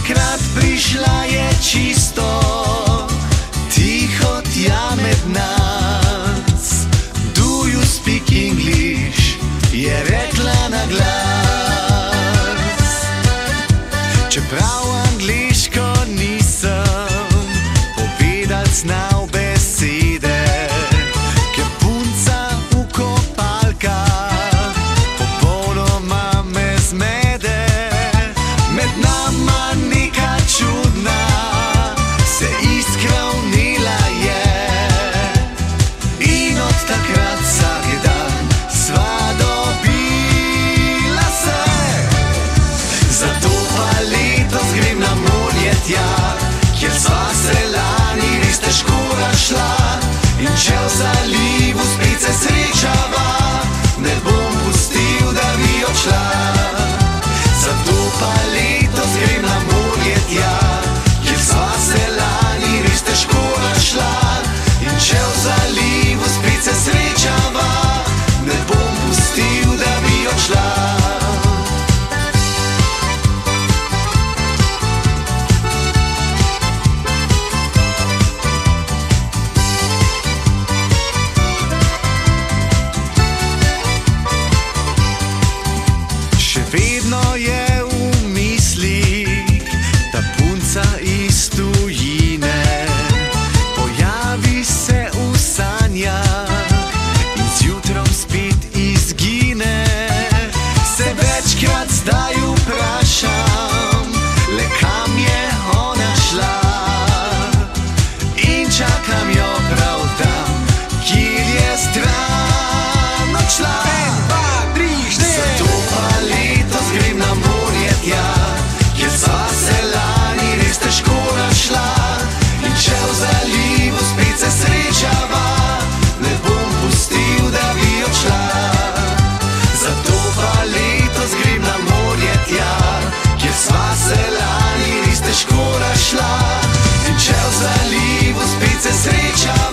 takrat prišla je čisto tiho tja med nas. Do you speak English? Je rekla na glas. Čeprav angliško nisem povedal znal besede, ker punca v kopalkah popolnoma me zmede. Med nama neka čudna se iskra vnela je in od takrat vsak dan sva dobila se. Zato pa letos grem na morje tja, kjer sva se lani res težko razšla. In če v zalivu spet se srečava, ne bom pustil, da bi odšla. Zato pa letos grem na morje tja, kjer sva se lani res težko razšla. In če v zalivu spet se srečava, ne bom pustil, da bi odšla. Vedno je v mislih ta punca iz tujine, pojavi se v sanjah in zjutrom spet izgine. Se večkrat zdaj vprašam, le kam je ona šla, in čakam jo prav tam, kjer je stran odšla. Zato pa letos grem na morje tja, kjer sva se lani res težko razšla. In če v zalivu spet se srečava, ne bom pustil, da bi odšla. Zato pa letos grem na morje tja, kjer sva se lani res težko razšla. In če v zalivu spet se srečava,